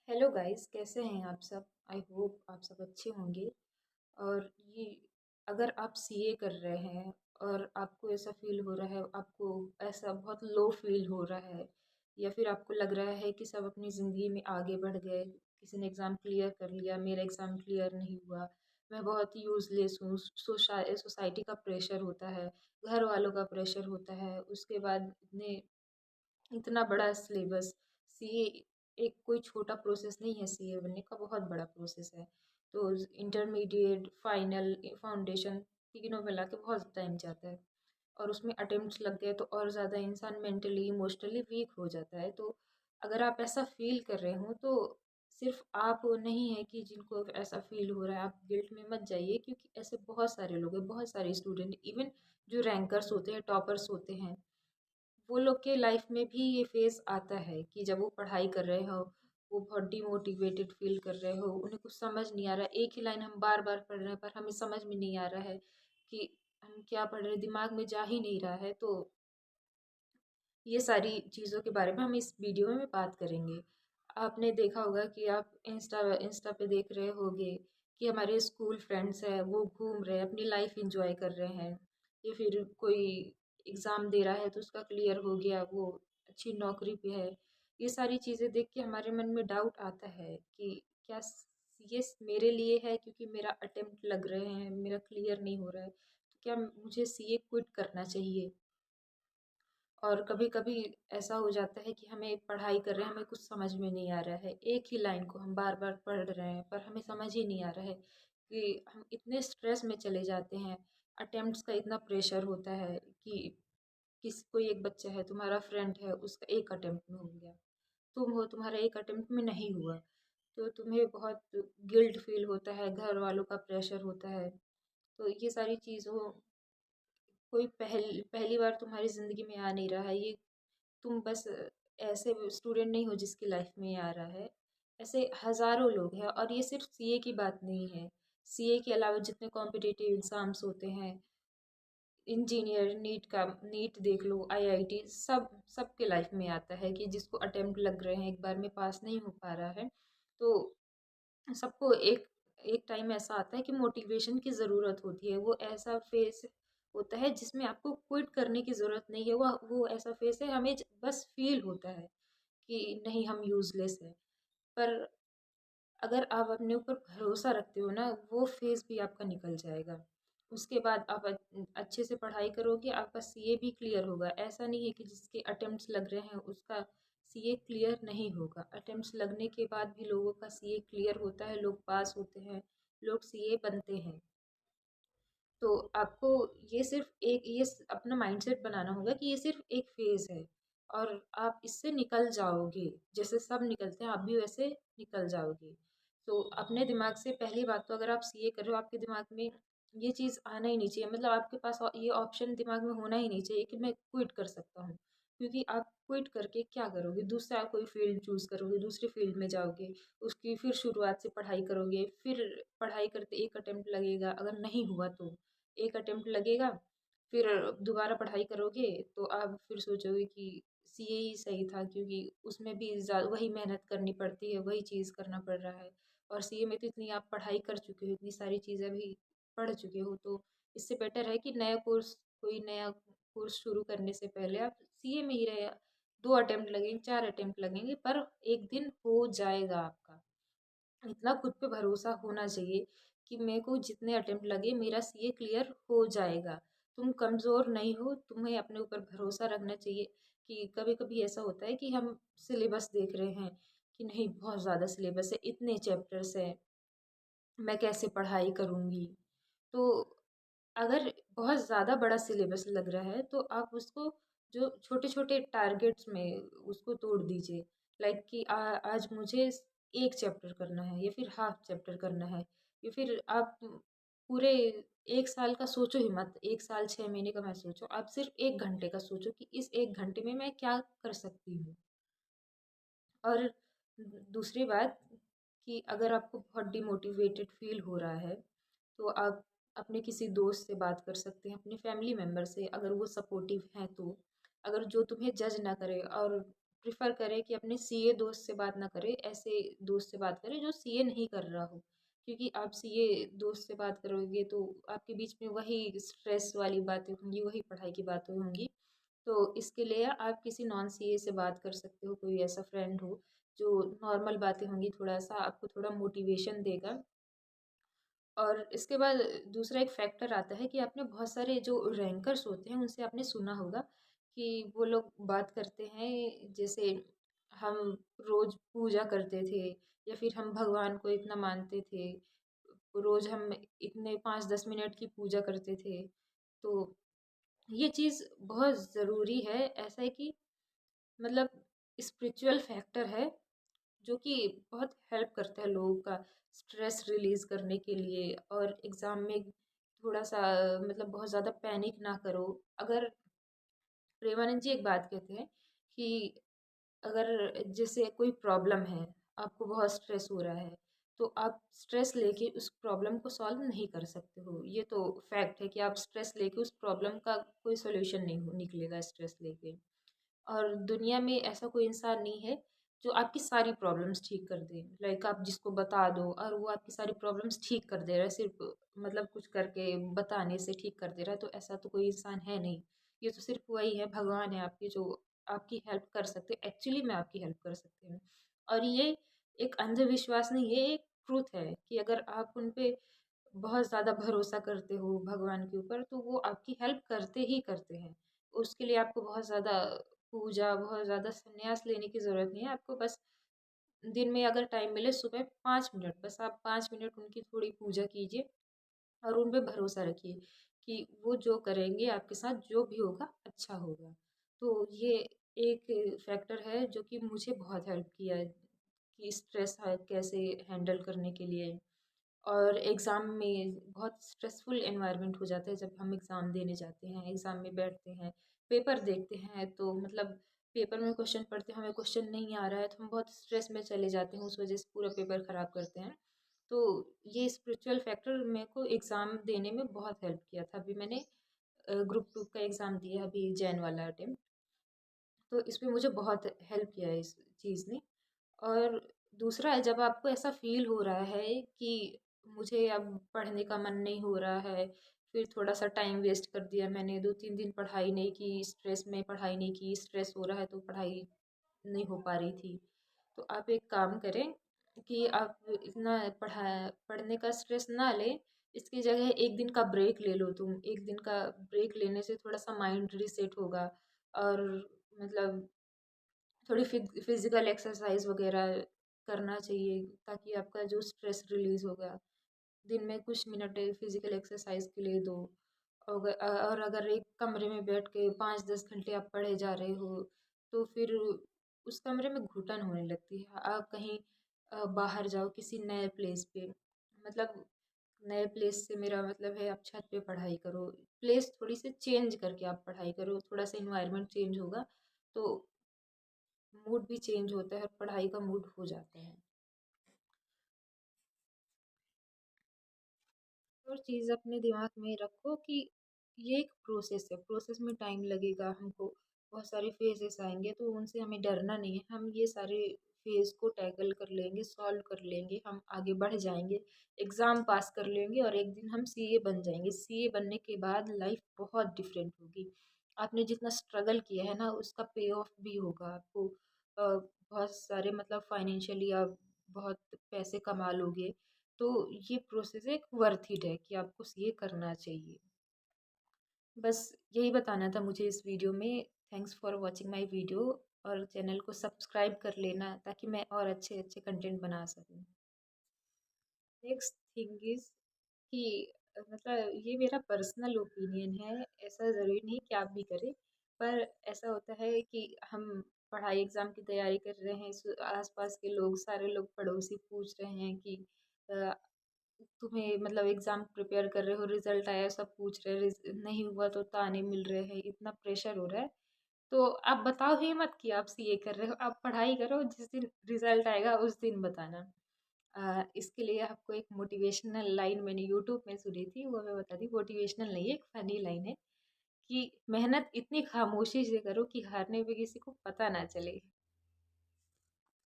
Hello guys, कैसे हैं आप सब। आई होप आप सब अच्छे होंगे। और ये अगर आप सीए कर रहे हैं और आपको ऐसा फील हो रहा है, आपको ऐसा बहुत लो फील हो रहा है, या फिर आपको लग रहा है कि सब अपनी ज़िंदगी में आगे बढ़ गए, किसी ने एग्ज़ाम क्लियर कर लिया, मेरा एग्ज़ाम क्लियर नहीं हुआ, मैं बहुत ही यूज़लेस हूँ, सोसाइटी का प्रेशर होता है, घर वालों का प्रेशर होता है, उसके बाद इतना बड़ा सिलेबस। सीए एक कोई छोटा प्रोसेस नहीं है, सीए बनने का बहुत बड़ा प्रोसेस है। तो इंटरमीडिएट, फाइनल, फाउंडेशन तीनों मिला के बहुत टाइम जाता है, और उसमें अटेम्प्ट्स लग गए तो और ज़्यादा इंसान मेंटली इमोशनली वीक हो जाता है। तो अगर आप ऐसा फील कर रहे हो तो सिर्फ आप नहीं है कि जिनको ऐसा फील हो रहा है, आप गिल्ट में मत जाइए, क्योंकि ऐसे बहुत सारे लोग हैं, बहुत सारे स्टूडेंट, इवन जो रैंकर्स होते हैं, टॉपर्स होते हैं, वो लोग के लाइफ में भी ये फेज़ आता है कि जब वो पढ़ाई कर रहे हो, वो बहुत डिमोटिवेटेड फ़ील कर रहे हो, उन्हें कुछ समझ नहीं आ रहा है। एक ही लाइन हम बार-बार पढ़ रहे हैं, पर हमें समझ में नहीं आ रहा है कि हम क्या पढ़ रहे हैं, दिमाग में जा ही नहीं रहा है। तो ये सारी चीज़ों के बारे में हम इस वीडियो में बात करेंगे। आपने देखा होगा कि आप इंस्टा इंस्टा पे देख रहे होंगे कि हमारे स्कूल फ्रेंड्स हैं, वो घूम रहे हैं, अपनी लाइफ एंजॉय कर रहे हैं, या फिर कोई एग्ज़ाम दे रहा है तो उसका क्लियर हो गया, वो अच्छी नौकरी पे है। ये सारी चीज़ें देख के हमारे मन में डाउट आता है कि क्या ये मेरे लिए है, क्योंकि मेरा अटेम्प्ट लग रहे हैं, मेरा क्लियर नहीं हो रहा है, तो क्या मुझे सीए क्विट करना चाहिए। और कभी-कभी ऐसा हो जाता है कि हमें पढ़ाई कर रहे हैं, हमें कुछ समझ में नहीं आ रहा है। एक ही लाइन को हम बार-बार पढ़ रहे हैं, पर हमें समझ ही नहीं आ रहा है कि हम इतने स्ट्रेस में चले जाते हैं। अटेम्प्ट्स का इतना प्रेशर होता है कि कोई एक बच्चा है, तुम्हारा फ्रेंड है, उसका एक अटेम्प्ट में हो गया। तुम हो, तुम्हारा एक अटेम्प्ट में नहीं हुआ। तो तुम्हें बहुत गिल्ट फ़ील होता है, घर वालों का प्रेशर होता है। तो ये सारी चीज़ों कोई पहली बार तुम्हारी ज़िंदगी में आ नहीं रहा है। ये तुम बस ऐसे स्टूडेंट नहीं हो जिसकी लाइफ में ये आ रहा है। ऐसे हज़ारों लोग हैं, और ये सिर्फ सीए की बात नहीं है। सीए के अलावा जितने कॉम्पिटिटिव एग्ज़ाम्स होते हैं, इंजीनियर, नीट देख लो, आईआईटी, सबके लाइफ में आता है कि जिसको अटेम्प्ट लग रहे हैं, एक बार में पास नहीं हो पा रहा है। तो सबको एक एक टाइम ऐसा आता है कि मोटिवेशन की ज़रूरत होती है। वो ऐसा फ़ेज़ होता है जिसमें आपको क्विट करने की ज़रूरत नहीं है। वो ऐसा फ़ेज़ है, हमें बस फ़ील होता है कि नहीं, हम यूज़लेस हैं। पर अगर आप अपने ऊपर भरोसा रखते हो ना, वो फ़ेज़ भी आपका निकल जाएगा। उसके बाद आप अच्छे से पढ़ाई करोगे, आपका सीए भी क्लियर होगा। ऐसा नहीं है कि जिसके अटेम्प्ट्स लग रहे हैं उसका सीए क्लियर नहीं होगा। अटेम्प्ट्स लगने के बाद भी लोगों का सीए क्लियर होता है, लोग पास होते हैं, लोग सीए बनते हैं। तो आपको ये सिर्फ़ एक अपना माइंडसेट बनाना होगा कि ये सिर्फ़ एक फ़ेज़ है, और आप इससे निकल जाओगे। जैसे सब निकलते हैं, आप भी वैसे निकल जाओगे। तो अपने दिमाग से पहली बात तो, अगर आप सीए कर रहे हो, आपके दिमाग में ये चीज़ आना ही नहीं चाहिए, मतलब आपके पास ये ऑप्शन दिमाग में होना ही नहीं चाहिए कि मैं क्विट कर सकता हूँ। क्योंकि आप क्विट करके क्या करोगे? दूसरा कोई फ़ील्ड चूज़ करोगे, दूसरी फ़ील्ड में जाओगे, उसकी फिर शुरुआत से पढ़ाई करोगे, फिर पढ़ाई करते एक अटेम्प्ट लगेगा, अगर नहीं हुआ तो एक अटेम्प्ट लगेगा, फिर दोबारा पढ़ाई करोगे, तो आप फिर सोचोगे कि सीए ही सही था, क्योंकि उसमें भी वही मेहनत करनी पड़ती है, वही चीज़ करना पड़ रहा है। और सीए में तो इतनी आप पढ़ाई कर चुके हो, इतनी सारी चीज़ें भी पढ़ चुके हो, तो इससे बेटर है कि कोई नया कोर्स शुरू करने से पहले आप सीए में ही रहे। 2 अटेम्प्ट लगेंगे, 4 अटेम्प्ट लगेंगे, पर एक दिन हो जाएगा आपका। इतना खुद पे भरोसा होना चाहिए कि मेरे को जितने अटेम्प्ट लगे मेरा सीए क्लियर हो जाएगा। तुम कमज़ोर नहीं हो, तुम्हें अपने ऊपर भरोसा रखना चाहिए। कि कभी-कभी ऐसा होता है कि हम सिलेबस देख रहे हैं कि नहीं, बहुत ज़्यादा सिलेबस है, इतने चैप्टर्स हैं, मैं कैसे पढ़ाई करूँगी? तो अगर बहुत ज़्यादा बड़ा सिलेबस लग रहा है तो आप उसको जो छोटे-छोटे टारगेट्स में उसको तोड़ दीजिए। लाइक कि आज मुझे 1 चैप्टर करना है, या फिर हाफ चैप्टर करना है, या फिर आप पूरे 1 साल का सोचो ही मत, 1 साल 6 महीने का मत सोचो। आप सिर्फ़ 1 घंटे का सोचो कि इस 1 घंटे में मैं क्या कर सकती हूँ। और दूसरी बात, कि अगर आपको बहुत डिमोटिवेटेड फ़ील हो रहा है, तो आप अपने किसी दोस्त से बात कर सकते हैं, अपने फैमिली मेंबर से, अगर वो सपोर्टिव हैं तो। अगर जो तुम्हें जज ना करे और प्रेफ़र करें कि अपने सीए दोस्त से बात ना करें, ऐसे दोस्त से बात करें जो सीए नहीं कर रहा हो। क्योंकि आप सीए दोस्त से बात करोगे तो आपके बीच में वही स्ट्रेस वाली बातें होंगी, वही पढ़ाई की बातें होंगी। तो इसके लिए आप किसी नॉन सीए से बात कर सकते हो, कोई ऐसा फ्रेंड हो जो नॉर्मल बातें होंगी, थोड़ा-सा आपको थोड़ा मोटिवेशन देगा। और इसके बाद दूसरा एक फैक्टर आता है कि आपने बहुत सारे जो रैंकर्स होते हैं उनसे आपने सुना होगा कि वो लोग बात करते हैं जैसे हम रोज पूजा करते थे या फिर हम भगवान को इतना मानते थे, रोज हम इतने 5-10 मिनट की पूजा करते थे। तो ये चीज़ बहुत ज़रूरी है, ऐसा है कि मतलब स्पिरिचुअल फैक्टर है जो कि बहुत हेल्प करता है लोगों का स्ट्रेस रिलीज़ करने के लिए। और एग्ज़ाम में थोड़ा-सा मतलब बहुत ज़्यादा पैनिक ना करो। अगर प्रेमानंद जी एक बात कहते हैं कि अगर जैसे कोई प्रॉब्लम है, आपको बहुत स्ट्रेस हो रहा है, तो आप स्ट्रेस लेके उस प्रॉब्लम को सॉल्व नहीं कर सकते हो। ये तो फैक्ट है कि आप स्ट्रेस लेके उस प्रॉब्लम का कोई सॉल्यूशन नहीं हो निकलेगा स्ट्रेस लेके। और दुनिया में ऐसा कोई इंसान नहीं है जो आपकी सारी प्रॉब्लम्स ठीक कर दे। लाइक आप जिसको बता दो और वो आपकी सारी प्रॉब्लम्स ठीक कर दे रहा है सिर्फ मतलब कुछ करके बताने से ठीक कर दे रहा है, तो ऐसा तो कोई इंसान है नहीं। ये तो सिर्फ वही है, भगवान है आपके जो आपकी हेल्प कर सकते हैं, एक्चुअली में आपकी हेल्प कर सकते हैं। और ये एक अंधविश्वास नहीं, ये एक ट्रूथ है कि अगर आप उन पे बहुत ज़्यादा भरोसा करते हो भगवान के ऊपर, तो वो आपकी हेल्प करते ही करते हैं। उसके लिए आपको बहुत ज़्यादा पूजा, बहुत ज़्यादा संन्यास लेने की ज़रूरत नहीं है। आपको बस दिन में अगर टाइम मिले सुबह 5 मिनट, बस आप 5 मिनट उनकी थोड़ी पूजा कीजिए और उन पे भरोसा रखिए कि वो जो करेंगे आपके साथ जो भी होगा अच्छा होगा। तो ये एक फैक्टर है जो कि मुझे बहुत हेल्प किया है कि स्ट्रेस है कैसे हैंडल करने के लिए। और एग्ज़ाम में बहुत स्ट्रेसफुल एनवायरनमेंट हो जाता है जब हम एग्ज़ाम देने जाते हैं, एग्ज़ाम में बैठते हैं, पेपर देखते हैं, तो मतलब पेपर में क्वेश्चन पढ़ते हैं, हमें क्वेश्चन नहीं आ रहा है तो हम बहुत स्ट्रेस में चले जाते हैं, उस वजह से पूरा पेपर ख़राब करते हैं। तो ये स्पिरिचुअल फैक्टर मेरे को एग्ज़ाम देने में बहुत हेल्प किया था। अभी मैंने ग्रुप 2 का एग्ज़ाम दिया है, अभी जैन वाला अटेम्प्ट। तो इसमें मुझे बहुत हेल्प किया है इस चीज़ ने। और दूसरा है जब आपको ऐसा फ़ील हो रहा है कि मुझे अब पढ़ने का मन नहीं हो रहा है, फिर थोड़ा-सा टाइम वेस्ट कर दिया मैंने, 2-3 दिन पढ़ाई नहीं की, स्ट्रेस में पढ़ाई नहीं की, स्ट्रेस हो रहा है तो पढ़ाई नहीं हो पा रही थी। तो आप एक काम करें कि आप इतना पढ़ने का स्ट्रेस ना लें, इसकी जगह 1 दिन का ब्रेक ले लो तुम। 1 दिन का ब्रेक लेने से थोड़ा-सा माइंड रीसेट होगा और मतलब थोड़ी फिजिकल एक्सरसाइज वगैरह करना चाहिए ताकि आपका जो स्ट्रेस रिलीज होगा। दिन में कुछ मिनट फिजिकल एक्सरसाइज के लिए दो। और अगर एक कमरे में बैठ के 5-10 घंटे आप पढ़े जा रहे हो तो फिर उस कमरे में घुटन होने लगती है। आप कहीं बाहर जाओ किसी नए प्लेस पे, मतलब नए प्लेस से मेरा मतलब है आप छत पे पढ़ाई करो। प्लेस थोड़ी सी चेंज करके आप पढ़ाई करो, थोड़ा सा इन्वायरमेंट चेंज होगा तो मूड भी चेंज होता है और पढ़ाई का मूड हो जाता है। और चीज़ अपने दिमाग में रखो कि ये एक प्रोसेस है, प्रोसेस में टाइम लगेगा हमको, बहुत सारे फेजेस आएंगे तो उनसे हमें डरना नहीं है। हम ये सारे फेज को टैकल कर लेंगे, सॉल्व कर लेंगे, हम आगे बढ़ जाएंगे, एग्ज़ाम पास कर लेंगे और एक दिन हम सीए बन जाएंगे। सीए बनने के बाद लाइफ बहुत डिफरेंट होगी। आपने जितना स्ट्रगल किया है ना उसका पे ऑफ भी होगा आपको। बहुत सारे मतलब फाइनेंशियली आप बहुत पैसे कमा लोगे। तो ये प्रोसेस एक वर्थ इट है कि आपको ये करना चाहिए। बस यही बताना था मुझे इस वीडियो में। Thanks for watching my video और चैनल को सब्सक्राइब कर लेना ताकि मैं और अच्छे अच्छे कंटेंट बना सकूँ। नेक्स्ट थिंग इज़ कि मतलब ये मेरा पर्सनल ओपिनियन है, ऐसा ज़रूरी नहीं कि आप भी करें। पर ऐसा होता है कि हम पढ़ाई एग्ज़ाम की तैयारी कर रहे हैं, आस-पास के लोग सारे लोग पड़ोसी पूछ रहे हैं कि अ, तुम्हें मतलब एग्ज़ाम प्रिपेयर कर रहे हो, रिज़ल्ट आया सब पूछ रहे हैं, नहीं हुआ तो ताने मिल रहे हैं, इतना प्रेशर हो रहा है। तो आप बताओ ही मत कि आप सीए कर रहे हो, आप पढ़ाई करो, जिस दिन रिज़ल्ट आएगा उस दिन बताना। इसके लिए आपको एक मोटिवेशनल लाइन मैंने यूट्यूब में सुनी थी, वो मैं बता दी। मोटिवेशनल नहीं है, एक फ़नी लाइन है कि मेहनत इतनी खामोशी से करो कि हारने पे किसी को पता ना चले।